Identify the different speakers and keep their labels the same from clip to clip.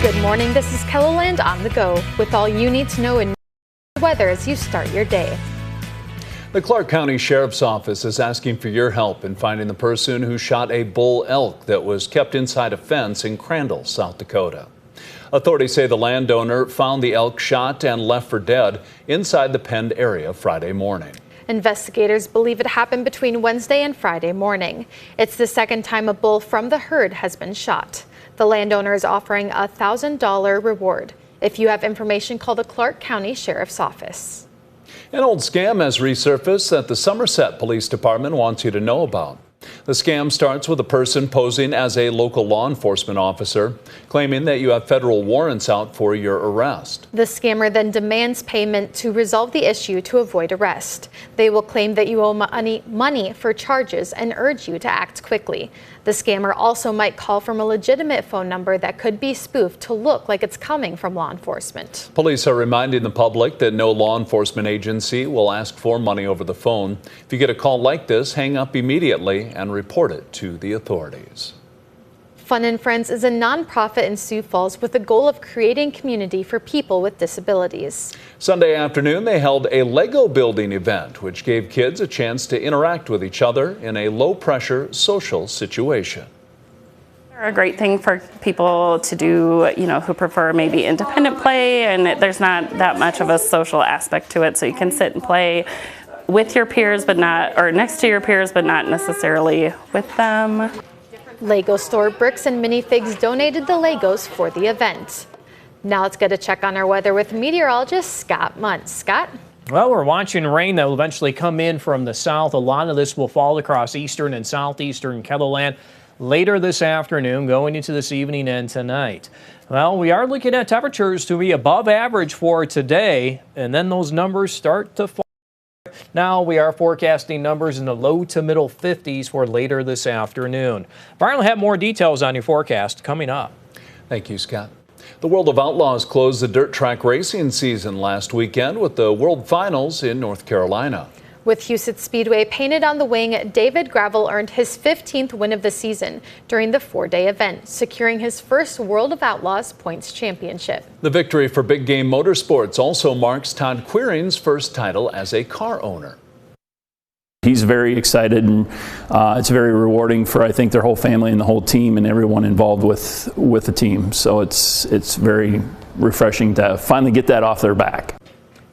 Speaker 1: Good morning, this is KELOLAND on the go with all you need to know in weather as you start your day.
Speaker 2: The Clark County Sheriff's Office is asking for your help in finding the person who shot a bull elk that was kept inside a fence in Crandall, South Dakota. Authorities say the landowner found the elk shot and left for dead inside the penned area Friday morning.
Speaker 1: Investigators believe it happened between Wednesday and Friday morning. It's the second time a bull from the herd has been shot. The landowner is offering a $1,000 reward. If you have information, call the Clark County Sheriff's Office.
Speaker 2: An old scam has resurfaced that the Somerset Police Department wants you to know about. The scam starts with a person posing as a local law enforcement officer, claiming that you have federal warrants out for your arrest.
Speaker 1: The scammer then demands payment to resolve the issue to avoid arrest. They will claim that you owe money for charges and urge you to act quickly. The scammer also might call from a legitimate phone number that could be spoofed to look like it's coming from law enforcement.
Speaker 2: Police are reminding the public that no law enforcement agency will ask for money over the phone. If you get a call like this, hang up immediately and report it to the authorities.
Speaker 1: Fun and Friends is a nonprofit in Sioux Falls with the goal of creating community for people with disabilities. Sunday
Speaker 2: afternoon, they held a Lego building event, which gave kids a chance to interact with each other in a low-pressure social situation.
Speaker 3: They're a great thing for people to do, who prefer maybe independent play, and there's not that much of a social aspect to it, so you can sit and play with your peers, but not, or next to your peers, but not necessarily with them.
Speaker 1: Lego store Bricks and Minifigs donated the Legos for the event. Now let's get a check on our weather with meteorologist Scott Muntz. Scott?
Speaker 4: Well, we're watching rain that will eventually come in from the south. A lot of this will fall across eastern and southeastern KELOLAND later this afternoon, going into this evening and tonight. Well, we are looking at temperatures to be above average for today, and then those numbers start to fall. Now we are forecasting numbers in the low to middle 50s for later this afternoon. Brian will have more details on your forecast coming up.
Speaker 2: Thank you, Scott. The World of Outlaws closed the dirt track racing season last weekend with the World Finals in North Carolina.
Speaker 1: With Huset's Speedway painted on the wing, David Gravel earned his 15th win of the season during the four-day event, securing his first World of Outlaws points championship.
Speaker 2: The victory for Big Game Motorsports also marks Todd Quiring's first title as a car owner.
Speaker 5: He's very excited, and it's very rewarding for, I think, their whole family and the whole team and everyone involved with the team. So it's very refreshing to finally get that off their back.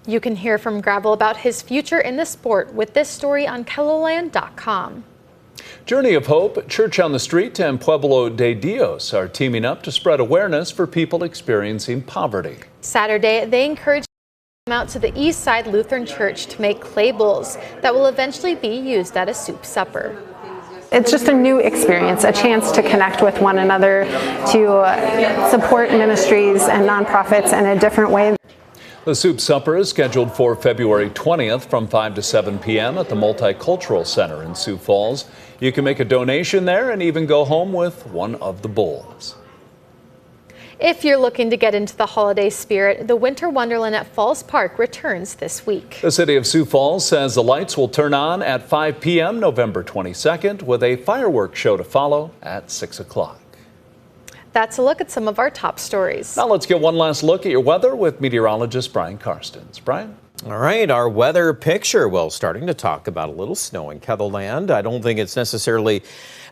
Speaker 1: You can hear from Gravel about his future in the sport with this story on KELOLAND.com.
Speaker 2: Journey of Hope, Church on the Street, and Pueblo de Dios are teaming up to spread awareness for people experiencing poverty.
Speaker 1: Saturday, they encourage them out to the East Side Lutheran Church to make clay bowls that will eventually be used at a soup supper.
Speaker 6: It's just a new experience, a chance to connect with one another, to support ministries and nonprofits in a different way.
Speaker 2: The soup supper is scheduled for February 20th from 5 to 7 p.m. at the Multicultural Center in Sioux Falls. You can make a donation there and even go home with one of the bowls.
Speaker 1: If you're looking to get into the holiday spirit, the Winter Wonderland at Falls Park returns this week.
Speaker 2: The city of Sioux Falls says the lights will turn on at 5 p.m. November 22nd with a fireworks show to follow at 6 o'clock.
Speaker 1: That's a look at some of our top stories.
Speaker 2: Now let's get one last look at your weather with meteorologist Brian Karstens. Brian?
Speaker 7: All right, our weather picture. Well, starting to talk about a little snow in KELOLAND. I don't think it's necessarily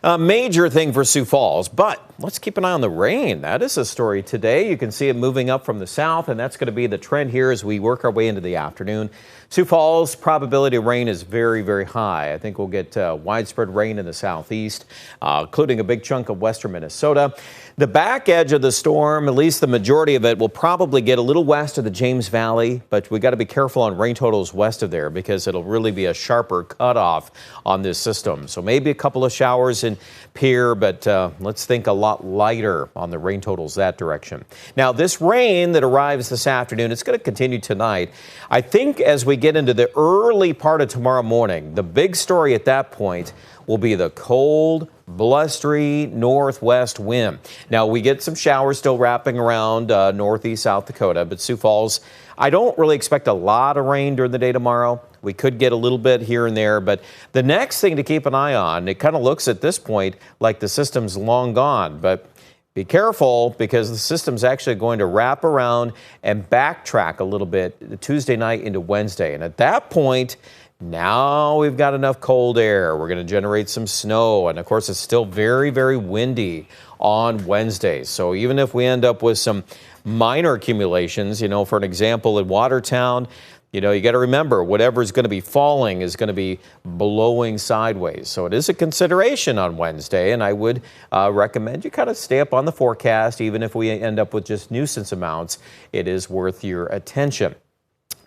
Speaker 7: a major thing for Sioux Falls, but let's keep an eye on the rain. That is a story today. You can see it moving up from the south, and that's going to be the trend here as we work our way into the afternoon. Sioux Falls, probability of rain is very, very high. I think we'll get widespread rain in the southeast, including a big chunk of western Minnesota. The back edge of the storm, at least the majority of it, will probably get a little west of the James Valley, but we got to be careful on rain totals west of there because it'll really be a sharper cutoff on this system. So maybe a couple of showers in Pierre, but let's think a lot lighter on the rain totals that direction. Now, this rain that arrives this afternoon, it's going to continue tonight. I think as we get into the early part of tomorrow morning, the big story at that point will be the cold, blustery northwest wind. Now, we get some showers still wrapping around northeast South Dakota, but Sioux Falls, I don't really expect a lot of rain during the day tomorrow. We could get a little bit here and there, but the next thing to keep an eye on, it kind of looks at this point like the system's long gone, but be careful because the system's actually going to wrap around and backtrack a little bit Tuesday night into Wednesday. And at that point, now we've got enough cold air. We're going to generate some snow. And of course, it's still very, very windy on Wednesday. So even if we end up with some minor accumulations, for an example, in Watertown, you got to remember whatever is going to be falling is going to be blowing sideways. So it is a consideration on Wednesday, and I would recommend you kind of stay up on the forecast. Even if we end up with just nuisance amounts, it is worth your attention.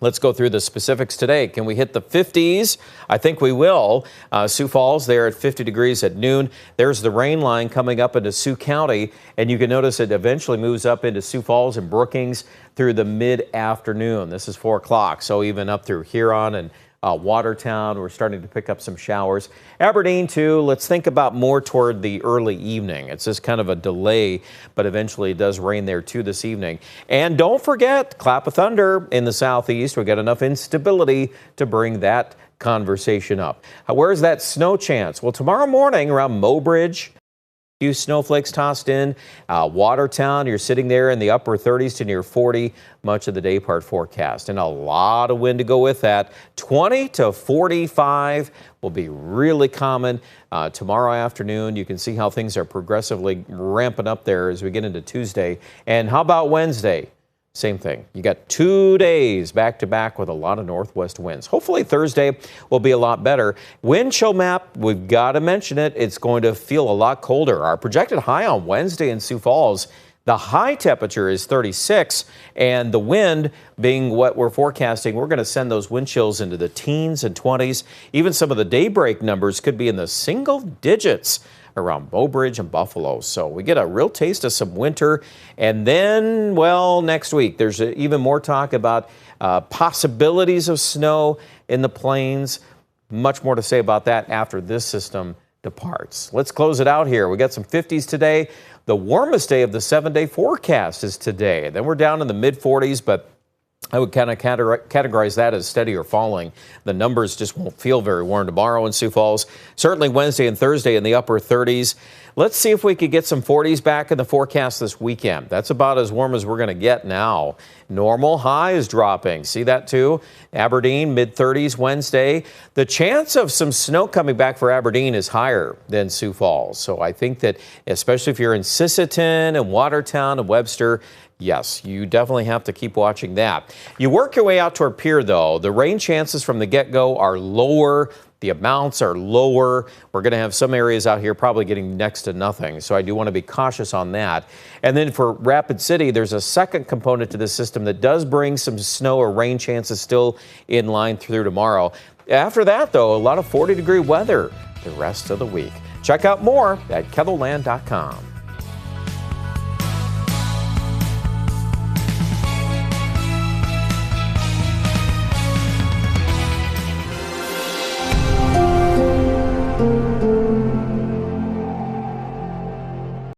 Speaker 7: Let's go through the specifics today. Can we hit the 50s? I think we will. Sioux Falls there at 50 degrees at noon. There's the rain line coming up into Sioux County, and you can notice it eventually moves up into Sioux Falls and Brookings through the mid-afternoon. This is 4 o'clock, so even up through Huron and Watertown, we're starting to pick up some showers. Aberdeen, too, let's think about more toward the early evening. It's just kind of a delay, but eventually it does rain there, too, this evening. And don't forget, clap of thunder in the southeast. We've got enough instability to bring that conversation up. Where's that snow chance? Well, tomorrow morning around Mobridge, few snowflakes tossed in. Watertown, you're sitting there in the upper 30s to near 40 much of the day part forecast. And a lot of wind to go with that. 20 to 45 will be really common tomorrow afternoon. You can see how things are progressively ramping up there as we get into Tuesday. And how about Wednesday? Same thing. You got 2 days back to back with a lot of northwest winds. Hopefully Thursday will be a lot better. Wind chill map, we've got to mention it. It's going to feel a lot colder. Our projected high on Wednesday in Sioux Falls, the high temperature is 36, and the wind being what we're forecasting, we're going to send those wind chills into the teens and 20s. Even some of the daybreak numbers could be in the single digits around Mobridge and Buffalo. So we get a real taste of some winter. And then, well, next week, there's even more talk about possibilities of snow in the plains. Much more to say about that after this system departs. Let's close it out here. We got some 50s today. The warmest day of the 7-day forecast is today. Then we're down in the mid-40s, but I would kind of categorize that as steady or falling. The numbers just won't feel very warm tomorrow in Sioux Falls. Certainly Wednesday and Thursday in the upper 30s. Let's see if we could get some 40s back in the forecast this weekend. That's about as warm as we're going to get now. Normal high is dropping. See that too? Aberdeen, mid-30s Wednesday. The chance of some snow coming back for Aberdeen is higher than Sioux Falls. So I think that especially if you're in Sisseton and Watertown and Webster, yes, you definitely have to keep watching that. You work your way out toward Pier, though. The rain chances from the get-go are lower. The amounts are lower. We're going to have some areas out here probably getting next to nothing. So I do want to be cautious on that. And then for Rapid City, there's a second component to the system that does bring some snow or rain chances still in line through tomorrow. After that, though, a lot of 40-degree weather the rest of the week. Check out more at KELOLAND.com.